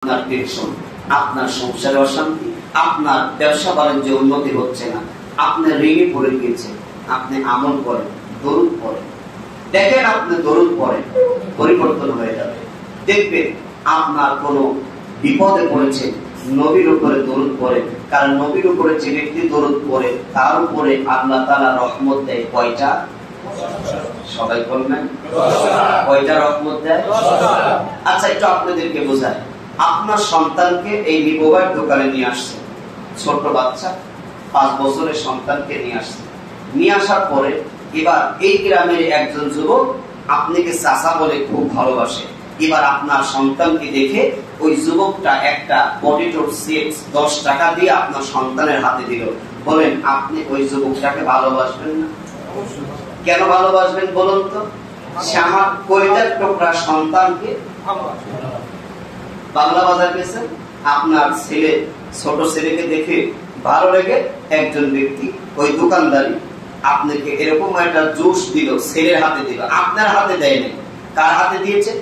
আপনার টেনশন, আপনার সংসারে অশান্তি, আপনার ব্যবসা বাণিজ্যে উন্নতি হচ্ছে না, আপনি ঋণে পড়ে গিয়েছেন, আপনি আমল করেন, দরুদ পড়েন, দেখেন আপনি দরুদ পড়েন, পরিবর্তন হয়ে যাবে। দেখবেন আপনার কোনো বিপদে পড়েছে, নবীর উপরে দরুদ পড়েন, কারণ নবীর উপরে যে ব্যক্তি দরুদ পড়ে তার উপরে আল্লাহ তাআলা রহমত দেয় কয়টা? সবাই বলবেন কয়টা রহমত দেয়? আচ্ছা, একটু আপনাদেরকে বোঝায়। আপনার সন্তানকে এই মোবাইল দোকানে নিয়ে আসছে, ছোট বাচ্চা 5 বছরের সন্তানকে নিয়ে আসছে। নিয়ে আসার পরে এবার এই গ্রামের একজন যুবক আপনাকে চাচা বলে খুব ভালোবাসে। এবার আপনার সন্তানকে দেখে ওই যুবকটা একটা পটেটোর চিপস 10 টাকা দিয়ে আপনার সন্তানের হাতে দিল। বলেন, আপনি ওই যুবকটাকে ভালোবাসবেন না? কেন ভালোবাসবেন বলুন তো? সে আমার কলিজার টুকরা সন্তানকে। বাংলা বাজার গেছেন, আপনার ছেলে, ছোট ছেলেকে দেখে ভালো লেগে একজন ব্যক্তি, ওই দোকানদারি আপনাকে এরকম একটা জুস দিল, ছেলের হাতে দিল, আপনার হাতে দেয়নি। কার হাতে দিয়েছে?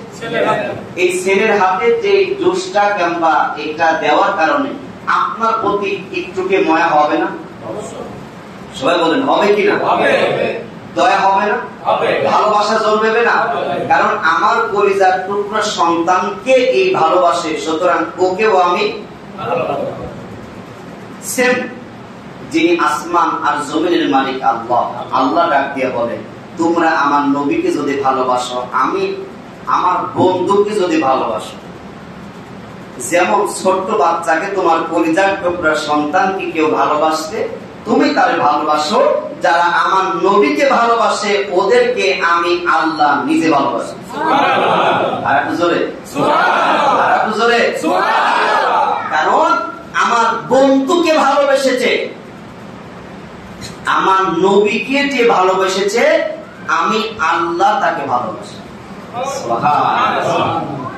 এই ছেলের হাতে যে জুসটা কিংবা এটা দেওয়ার কারণে আপনার প্রতি একটুকে মায়া হবে না? সবাই বলেন, হবে কিনা? দয়া হবে না? ভালোবাসা জন্মেবে না? কারণ আমার কলিজার টুকরা সন্তানকে এই ভালোবাসে, সুতরাং ওকেও আমি সেম। যিনি আসমান আর জমিনের মালিক আল্লাহ, আল্লাহ ডাক দিয়ে বলে, তোমরা আমার নবীকে যদি ভালোবাসো, আমি আমার বন্ধুকে যদি ভালোবাসো, যেমন ছোট্ট বাচ্চাকে তোমার কলিজার টুকরা সন্তানকে কেউ ভালোবাসতে, তুমি তারে ভালোবাসো। যারা আমার নবীকে ভালোবাসে ওদেরকে আমি আল্লাহ নিজে ভালোবাসি। আর একটু জোরে, আর একটু জোরে। কারণ আমার বন্ধুকে ভালোবেসেছে, আমার নবীকে যে ভালোবেসেছে, আমি আল্লাহ তাকে ভালোবাসি।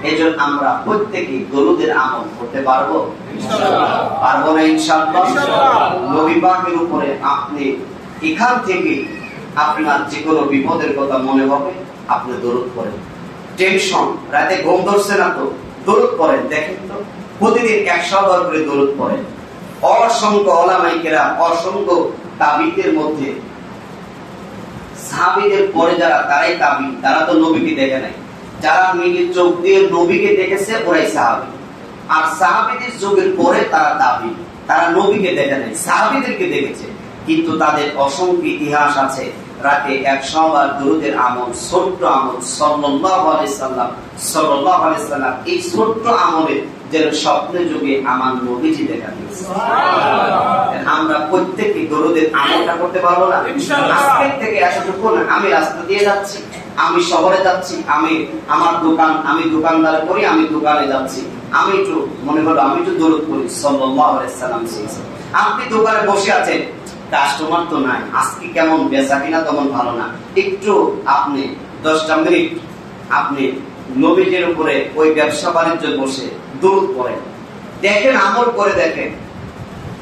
এই জন্য আমরা প্রত্যেকে দরুদের আমল করতে পারবো? পারবো না ইনশাআল্লাহ? নবী পাকের উপরে আপনি এখান থেকে আপনার যে কোনো বিপদের কথা মনে হবে, আপনি দরুদ পড়েন। টেনশন, রাতে ঘুম ধরছে না তো, দরুদ পড়েন। দেখেন তো, প্রতিদিন 100 বার করে দরুদ পড়েন। অসংখ্য ওলামায়ে কেরাম, অসংখ্য তাবিদের মধ্যে সাহাবীদের পরে যারা, তারাই তাবি, তারা তো নবীকে দেখে নাই। যারা নিজের চোখ দিয়ে নবীকে দেখেছে ওরাই সাহাবী। আর সাহাবীদের যুগের পরে তারা তাবি, তারা নবীকে দেখে নাই, সাহাবীদেরকে দেখেছে। কিন্তু তাদের অসংখ্য ইতিহাস আছে। রাতে 100 বার দরুদের আমল, ছোট্ট আমল, সাল্লাল্লাহু আলাইহি সাল্লাম, সাল্লাল্লাহু আলাইহি সাল্লাম, এই ছোট্ট আমলে যেন স্বপ্নে যুগে আমার নবীজি দেখা দিয়েছে। আমরা প্রত্যেককে দরুদের আমলটা করতে পারবো না? আজকে থেকে এতটুকু না, আমি রাস্তা দিয়ে যাচ্ছি, আমি শহরে যাচ্ছি, আমি আমার দোকান, আমি দোকানদার করি, আমি দোকানে যাচ্ছি, আমি একটু মনে হলো আমি একটু দরুদ পড়ি, সাল্লাল্লাহু আলাইহি সাল্লাম। আপনি দোকানে বসে আছেন, কাস্টমার তো নাই, আজকে কেমন বেচা কিনা তেমন ভালো না, একটু আপনি 10টা মিনিট আপনি নবীর উপরে ওই ব্যবসা বাণিজ্য বসে দরুদ পড়েন, দেখেন, আমল করে দেখেন।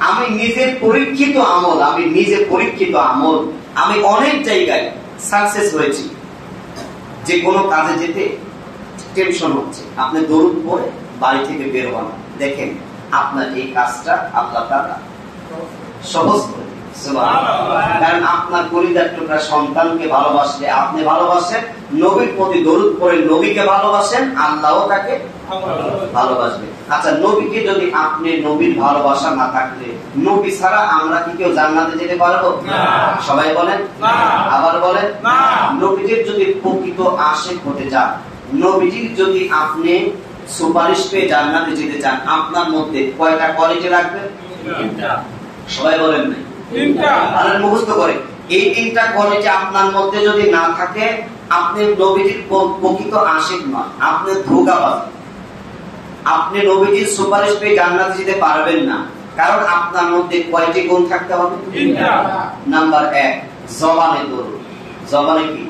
আমি নিজের পরীক্ষিত আমল, আমি নিজে পরীক্ষিত আমল, আমি অনেক জায়গায় সাকসেস হয়েছি। যে কোনো কাজে যেতে টেনশন হচ্ছে, আপনি দরুদ পড়ে বাড়ি থেকে বের হন, দেখেন আপনার এই কাজটা আল্লাহ তাআলা সহজ করে। কারণ আপনার কলিজার টুকরা সন্তানকে ভালোবাসলে আপনি ভালোবাসেন, নবীর প্রতি দরুদ পড়ে নবীকে ভালোবাসেন, আল্লাহও তাকে ভালোবাসবে। আচ্ছা, নবীকে যদি আপনি, নবীর ভালোবাসা না থাকলে, নবী ছাড়া আমরা কি কেউ জান্নাতে যেতে পারবো? সবাই বলেন, আবার বলেন। নবীজির যদি প্রকৃত আশিক হতে চান, নবীজির যদি আপনি সুপারিশ পেয়ে জান্নাতে যেতে চান, আপনার মধ্যে কয়টা কোয়ালিটি রাখবেন? সবাই বলেন না? আর মুখস্থ করে, এই 3টা কোয়ালিটি আপনার মধ্যে যদি না থাকে, আপনি নবীজির প্রকৃত আশিক নন, আপনি ধোঁকাবাজ। আপনি নবীজির সুপারিশ পেয়ে জান্নাতে যেতে পারবেন না, কারণ আপনার মধ্যে কয়টি গুণ থাকতে হবে? 3টা। নাম্বার 1, জবানে দরুদ। জবানে কি?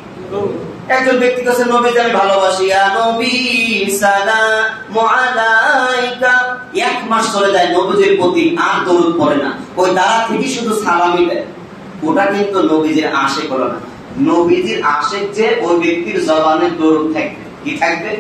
একজন ব্যক্তি কাছে নবীকে আমি ভালোবাসি, ইয়া নবী সালামু আলাইকা, 1 মাস চলে যায় নবীজির প্রতি আর দরুদ পড়ে না, ওই দ্বারা থেকে শুধু সালামই দেয়, ওটা কিন্তু নবীজির আশিক হলো না। নবীজির আশিক যে ওই ব্যক্তির জবানে দরুদ থাকবে, কি কি থাকবে?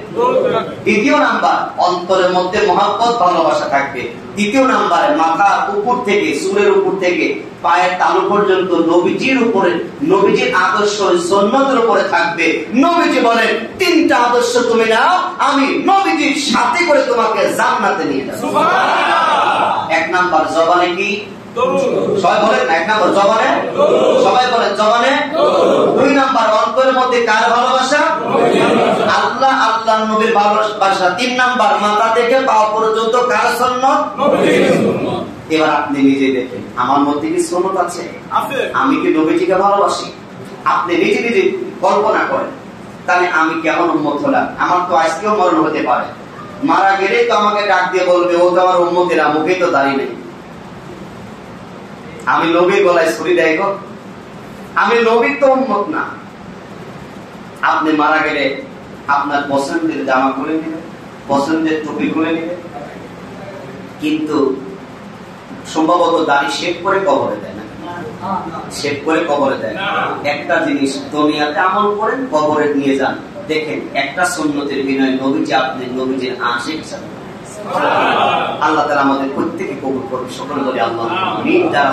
দ্বিতীয় নাম্বার, অন্তরের মধ্যে মহব্বত ভালোবাসা থাকবে। তৃতীয় নাম্বারে মাথা উপর থেকে, সুরের উপর থেকে পায়ের তালু পর্যন্ত নবীজির উপরে, নবীজির আদর্শ সুন্নতের উপরে থাকবে। নবীজি বলেন, তিনটা আদর্শ তুমি নাও, আমি নবীজির সাথে করে তোমাকে জান্নাতে নিয়ে যাব। এক নাম্বার জবানে কি? সবাই বলেন এক নাম্বার জবানে, সবাই বলেন জবানে। দুই নাম্বার অন্তরের মধ্যে কার ভালোবাসা? আল্লাহ, আল্লাহ নবীর ভালোবাসা। তিন নাম্বার মাথা থেকে পা পর্যন্ত কার সুন্নাত? এবার আপনি নিজে দেখেন, আমার মধ্যে কি সুন্নাত আছে? আমি কি নবীজিকে ভালোবাসি? আপনি নিজে নিজে কল্পনা করেন, তাহলে আমি কেমন উম্মত হলাম? আমার তো আজকেও মরণ হতে পারে, মারা গেলেই তো আমাকে ডাক দিয়ে বলবে, ও তো আমার উম্মতেরা, মুখে তো দাঁড়িয়ে নেই। আমি নবীর গলায় ছুরি দেয় গো? আমি নবীর তো উম্মত না। আপনি মারা গেলে আপনার পছন্দের জামা খুলে নেবে, পছন্দের টুপি খুলে নেবে, কিন্তু সম্ভবত দাড়ি শেভ করে কবরে দেয় না, শেভ করে কবরে দেয়। একটা জিনিস, দুনিয়াতে আমল করেন, কবরে নিয়ে যান, দেখেন একটা সুন্নতের বিনয় নবীজি আপনি নবীজির আশিক হিসাবে। আল্লাহ তাআলা আমাদের প্রত্যেককে কবুল করবে। সকলে বলি আল্লাহ। যারা